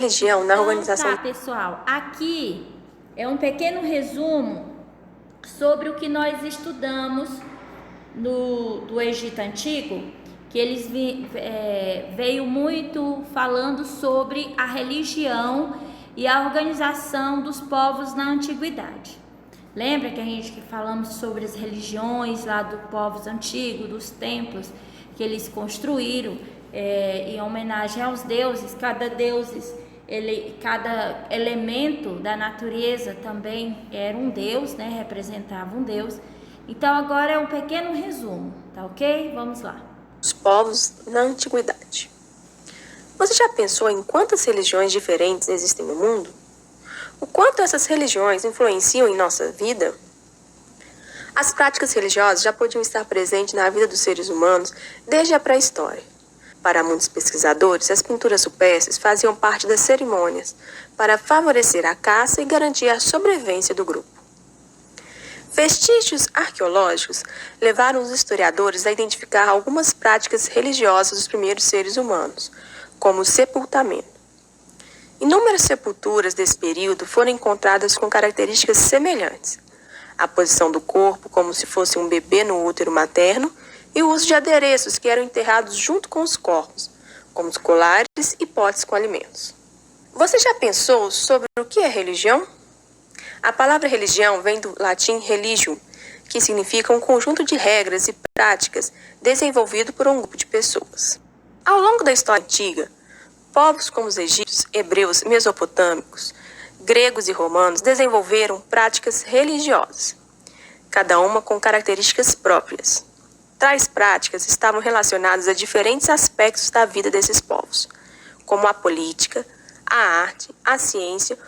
religião na Então, organização. tá, pessoal, aqui é um pequeno resumo sobre o que nós estudamos do Egito Antigo, que eles veio muito falando sobre a religião e a organização dos povos na antiguidade. Lembra que a gente falamos sobre as religiões lá dos povos antigos, dos templos que eles construíram em homenagem aos deuses. Cada elemento da natureza também era um deus, né? Representava um deus. Então agora é um pequeno resumo, tá ok? Vamos lá. Os povos na antiguidade. Você já pensou em quantas religiões diferentes existem no mundo? O quanto essas religiões influenciam em nossa vida? As práticas religiosas já podiam estar presentes na vida dos seres humanos desde a pré-história. Para muitos pesquisadores, as pinturas rupestres faziam parte das cerimônias para favorecer a caça e garantir a sobrevivência do grupo. Vestígios arqueológicos levaram os historiadores a identificar algumas práticas religiosas dos primeiros seres humanos, como o sepultamento. Inúmeras sepulturas desse período foram encontradas com características semelhantes. A posição do corpo, como se fosse um bebê no útero materno, e o uso de adereços que eram enterrados junto com os corpos, como os colares e potes com alimentos. Você já pensou sobre o que é religião? A palavra religião vem do latim religio, que significa um conjunto de regras e práticas desenvolvido por um grupo de pessoas. Ao longo da história antiga, povos como os egípcios, hebreus, mesopotâmicos, gregos e romanos desenvolveram práticas religiosas, cada uma com características próprias. Tais práticas estavam relacionadas a diferentes aspectos da vida desses povos, como a política, a arte, a ciência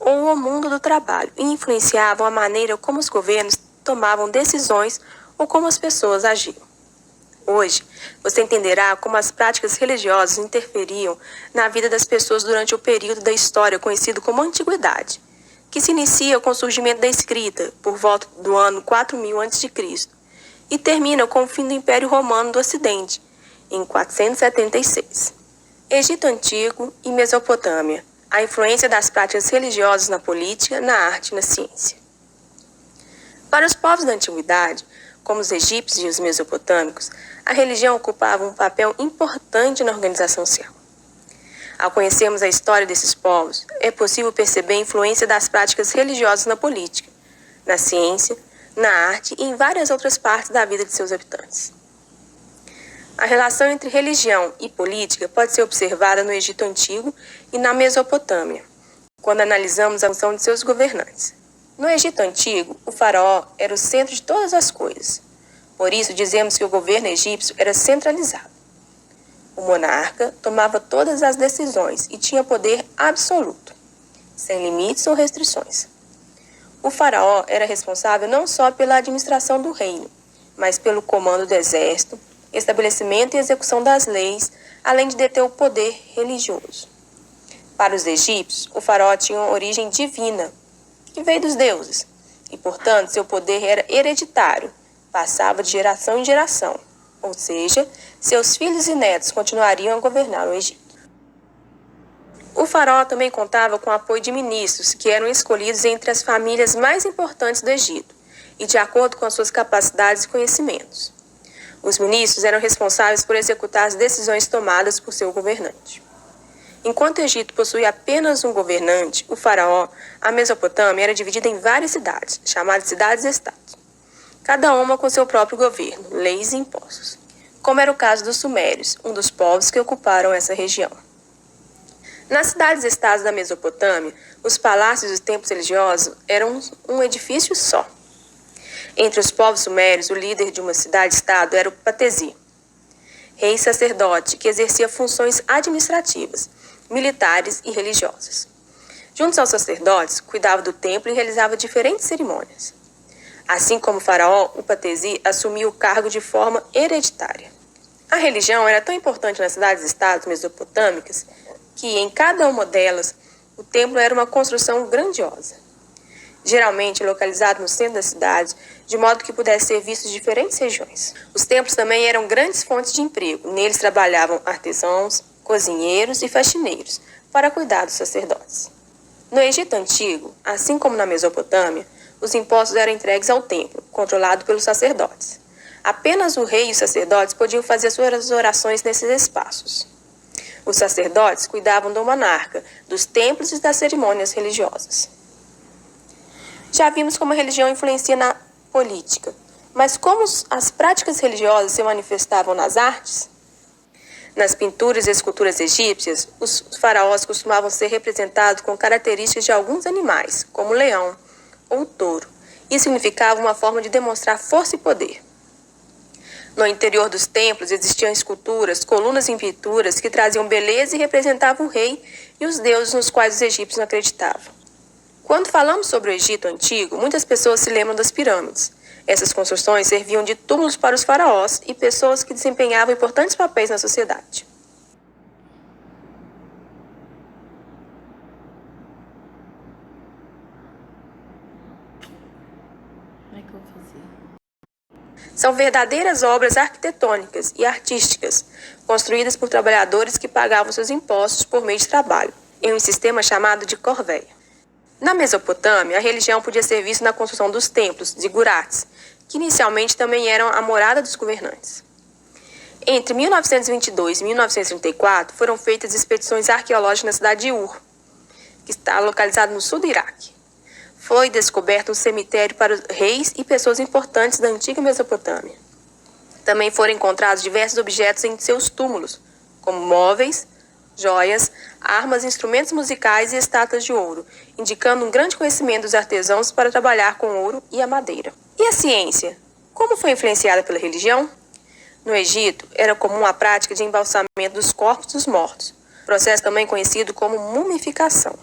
ou o mundo do trabalho, e influenciavam a maneira como os governos tomavam decisões ou como as pessoas agiam. Hoje, você entenderá como as práticas religiosas interferiam na vida das pessoas durante o período da história conhecido como Antiguidade, que se inicia com o surgimento da escrita, por volta do ano 4000 a.C., e termina com o fim do Império Romano do Ocidente, em 476. Egito Antigo e Mesopotâmia. A influência das práticas religiosas na política, na arte e na ciência. Para os povos da antiguidade, como os egípcios e os mesopotâmicos, a religião ocupava um papel importante na organização social. Ao conhecermos a história desses povos, é possível perceber a influência das práticas religiosas na política, na ciência, na arte e em várias outras partes da vida de seus habitantes. A relação entre religião e política pode ser observada no Egito Antigo e na Mesopotâmia, quando analisamos a função de seus governantes. No Egito Antigo, o faraó era o centro de todas as coisas. Por isso, dizemos que o governo egípcio era centralizado. O monarca tomava todas as decisões e tinha poder absoluto, sem limites ou restrições. O faraó era responsável não só pela administração do reino, mas pelo comando do exército, estabelecimento e execução das leis, além de deter o poder religioso. Para os egípcios, o faraó tinha uma origem divina, que veio dos deuses, e, portanto, seu poder era hereditário, passava de geração em geração, ou seja, seus filhos e netos continuariam a governar o Egito. O faraó também contava com o apoio de ministros, que eram escolhidos entre as famílias mais importantes do Egito, e de acordo com as suas capacidades e conhecimentos. Os ministros eram responsáveis por executar as decisões tomadas por seu governante. Enquanto o Egito possuía apenas um governante, o faraó, a Mesopotâmia era dividida em várias cidades, chamadas cidades-estados, cada uma com seu próprio governo, leis e impostos, como era o caso dos sumérios, um dos povos que ocuparam essa região. Nas cidades-estados da Mesopotâmia, os palácios e os templos religiosos eram um edifício só. Entre os povos sumérios, o líder de uma cidade-estado era o patesi, rei sacerdote que exercia funções administrativas, militares e religiosas. Junto aos sacerdotes, cuidava do templo e realizava diferentes cerimônias. Assim como o faraó, o patesi assumia o cargo de forma hereditária. A religião era tão importante nas cidades-estados mesopotâmicas que, em cada uma delas, o templo era uma construção grandiosa, geralmente localizado no centro da cidade, de modo que pudesse ser visto de diferentes regiões. Os templos também eram grandes fontes de emprego. Neles trabalhavam artesãos, cozinheiros e faxineiros, para cuidar dos sacerdotes. No Egito Antigo, assim como na Mesopotâmia, os impostos eram entregues ao templo, controlado pelos sacerdotes. Apenas o rei e os sacerdotes podiam fazer suas orações nesses espaços. Os sacerdotes cuidavam do monarca, dos templos e das cerimônias religiosas. Já vimos como a religião influencia na política, mas como as práticas religiosas se manifestavam nas artes? Nas pinturas e esculturas egípcias, os faraós costumavam ser representados com características de alguns animais, como o leão ou o touro. Isso significava uma forma de demonstrar força e poder. No interior dos templos existiam esculturas, colunas e pinturas que traziam beleza e representavam o rei e os deuses nos quais os egípcios acreditavam. Quando falamos sobre o Egito Antigo, muitas pessoas se lembram das pirâmides. Essas construções serviam de túmulos para os faraós e pessoas que desempenhavam importantes papéis na sociedade. São verdadeiras obras arquitetônicas e artísticas, construídas por trabalhadores que pagavam seus impostos por meio de trabalho, em um sistema chamado de corvéia. Na Mesopotâmia, a religião podia ser vista na construção dos templos, zigurates, que inicialmente também eram a morada dos governantes. Entre 1922 e 1934, foram feitas expedições arqueológicas na cidade de Ur, que está localizada no sul do Iraque. Foi descoberto um cemitério para os reis e pessoas importantes da antiga Mesopotâmia. Também foram encontrados diversos objetos em seus túmulos, como móveis, joias, armas, instrumentos musicais e estátuas de ouro, indicando um grande conhecimento dos artesãos para trabalhar com ouro e a madeira. E a ciência? Como foi influenciada pela religião? No Egito, era comum a prática de embalsamento dos corpos dos mortos, processo também conhecido como mumificação.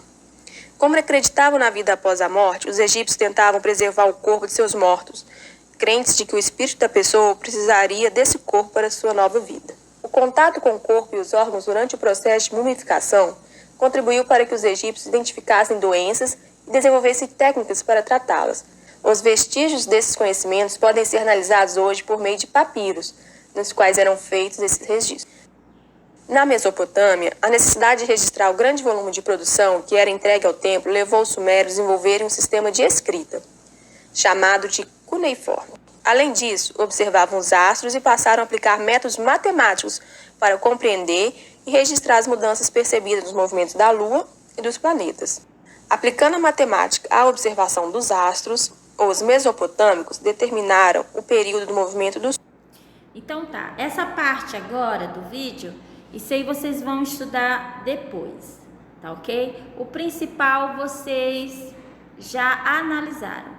Como acreditavam na vida após a morte, os egípcios tentavam preservar o corpo de seus mortos, crentes de que o espírito da pessoa precisaria desse corpo para sua nova vida. O contato com o corpo e os órgãos durante o processo de mumificação contribuiu para que os egípcios identificassem doenças e desenvolvessem técnicas para tratá-las. Os vestígios desses conhecimentos podem ser analisados hoje por meio de papiros, nos quais eram feitos esses registros. Na Mesopotâmia, a necessidade de registrar o grande volume de produção que era entregue ao templo levou os sumérios a desenvolverem um sistema de escrita, chamado de cuneiforme. Além disso, observavam os astros e passaram a aplicar métodos matemáticos para compreender e registrar as mudanças percebidas nos movimentos da Lua e dos planetas. Aplicando a matemática à observação dos astros, os mesopotâmicos determinaram o período do movimento do Sol. Então tá, essa parte agora do vídeo, isso aí vocês vão estudar depois, tá ok? O principal vocês já analisaram.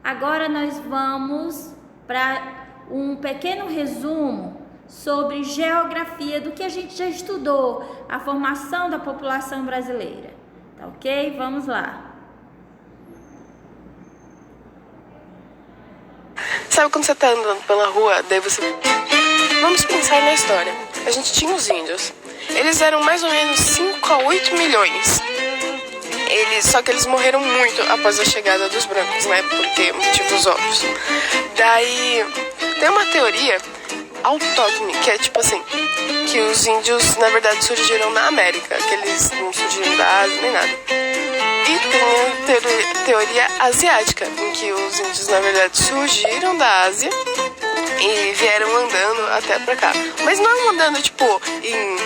Agora nós vamos para um pequeno resumo sobre geografia do que a gente já estudou, a formação da população brasileira, tá ok? Vamos lá. Sabe quando você tá andando pela rua, daí você... Vamos pensar na história. A gente tinha os índios. Eles eram mais ou menos 5 a 8 milhões. Só que eles morreram muito após a chegada dos brancos, né? Por ter motivos óbvios. Daí, tem uma teoria autóctone, que é tipo assim, que os índios, na verdade, surgiram na América, que eles não surgiram da Ásia nem nada. E tem a teoria asiática, em que os índios, na verdade, surgiram da Ásia e vieram andando até pra cá. Mas não andando, tipo, em,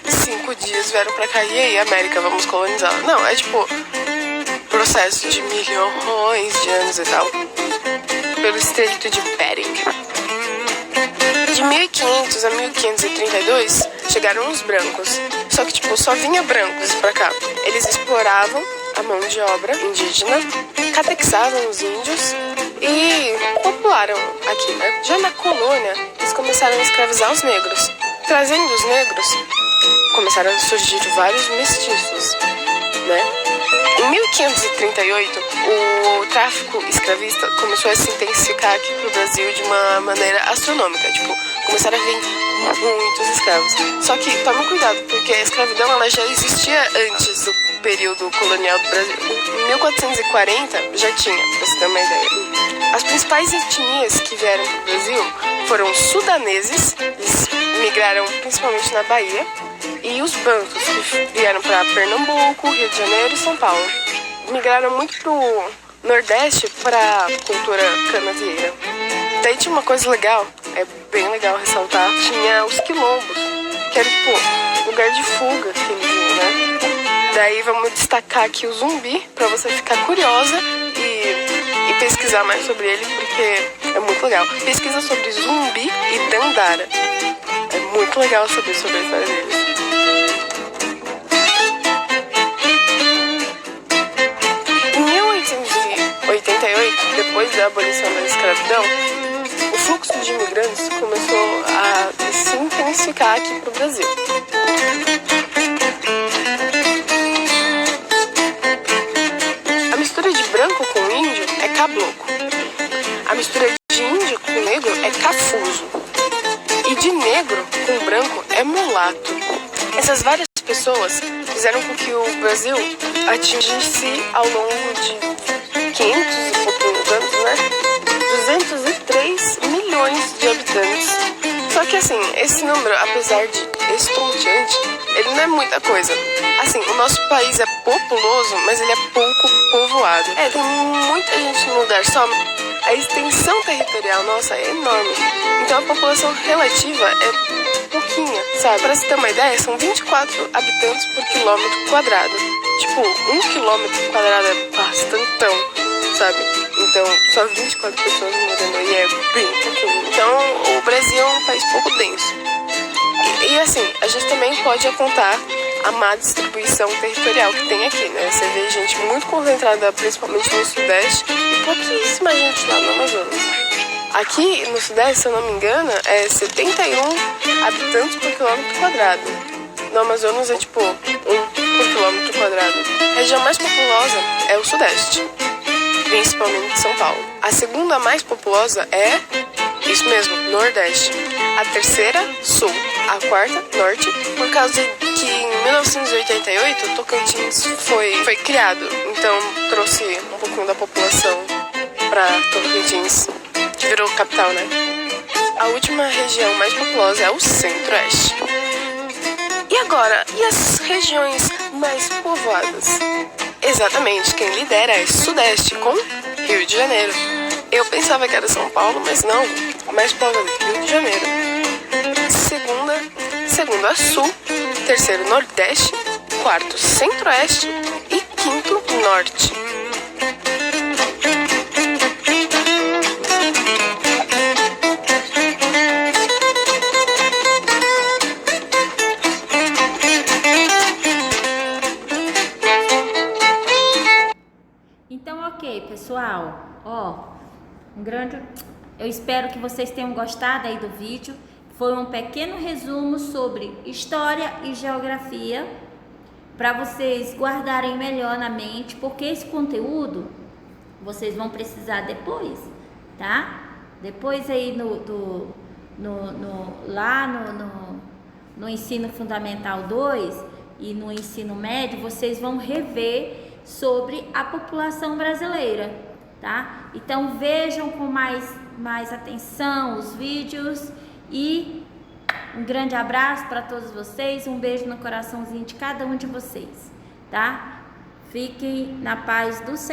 5 dias vieram pra cá e aí, América, vamos colonizar. Não, é tipo, processo de milhões de anos e tal, pelo Estreito de Bering. De 1500 a 1532, chegaram os brancos. Só que, tipo, só vinha brancos pra cá. Eles exploravam a mão de obra indígena, catequizavam os índios e popularam aqui, né? Já na colônia, eles começaram a escravizar os negros. Trazendo os negros, começaram a surgir vários mestiços, né? Em 1538, o tráfico escravista começou a se intensificar aqui pro Brasil de uma maneira astronômica. Tipo, começaram a vir muitos escravos. Só que tome cuidado, porque a escravidão ela já existia antes do período colonial do Brasil. Em 1440 já tinha, pra você ter uma ideia. As principais etnias que vieram pro Brasil foram sudaneses, eles migraram principalmente na Bahia, E os bantos, que vieram para Pernambuco, Rio de Janeiro e São Paulo. Migraram muito pro Nordeste para cultura canavieira. Daí tinha uma coisa legal, é bem legal ressaltar, tinha os quilombos, que era tipo lugar de fuga que eles iam, né? Daí vamos destacar aqui o Zumbi, pra você ficar curiosa e pesquisar mais sobre ele, porque é muito legal. Pesquisa sobre Zumbi e Dandara. É muito legal saber sobre a história deles. Em 1888, depois da abolição da escravidão, o fluxo de imigrantes começou a se intensificar aqui pro Brasil. A mistura de branco com índio é cabloco. A mistura de índio com negro é cafuso. E de negro com branco é mulato. Essas várias pessoas fizeram com que o Brasil atingisse ao longo de 500 e pouquinhos anos, né? 203 milhões de habitantes. Só que assim, esse número, apesar de estonteante, ele não é muita coisa. Assim, o nosso país é populoso, mas ele é pouco povoado. Tem muita gente num lugar só. A extensão territorial nossa é enorme. Então a população relativa é pouquinha, sabe? Pra você ter uma ideia, são 24 habitantes por quilômetro quadrado. Tipo, 1 quilômetro quadrado é bastantão, sabe? Então, só 24 pessoas morando aí é bem pouquinho. Então, o Brasil é um país pouco denso. E assim, a gente também pode apontar a má distribuição territorial que tem aqui, né? Você vê gente muito concentrada, principalmente no Sudeste, e pouquíssima gente lá no Amazonas. Aqui no Sudeste, se eu não me engano, é 71 habitantes por quilômetro quadrado. No Amazonas é tipo 1 por quilômetro quadrado. A região mais populosa é o Sudeste, principalmente São Paulo. A segunda mais populosa é, isso mesmo, Nordeste. A terceira, Sul. A quarta, Norte. Por causa que em 1988 Tocantins foi criado. Então trouxe um pouquinho da população para Tocantins, que virou capital, né? A última região mais populosa é o Centro-Oeste. E agora, e as regiões mais povoadas? Exatamente, quem lidera é Sudeste, com Rio de Janeiro. Eu pensava que era São Paulo, mas não, mais povoado é Rio de Janeiro. Segundo é Sul, terceiro Nordeste, quarto Centro-Oeste e quinto Norte. Então, ok, pessoal, eu espero que vocês tenham gostado aí do vídeo. Foi um pequeno resumo sobre história e geografia para vocês guardarem melhor na mente, porque esse conteúdo vocês vão precisar depois, tá? Depois aí no ensino fundamental 2 e no ensino médio, vocês vão rever sobre a população brasileira, tá? Então vejam com mais atenção os vídeos e um grande abraço para todos vocês, um beijo no coraçãozinho de cada um de vocês, tá? Fiquem na paz do Senhor.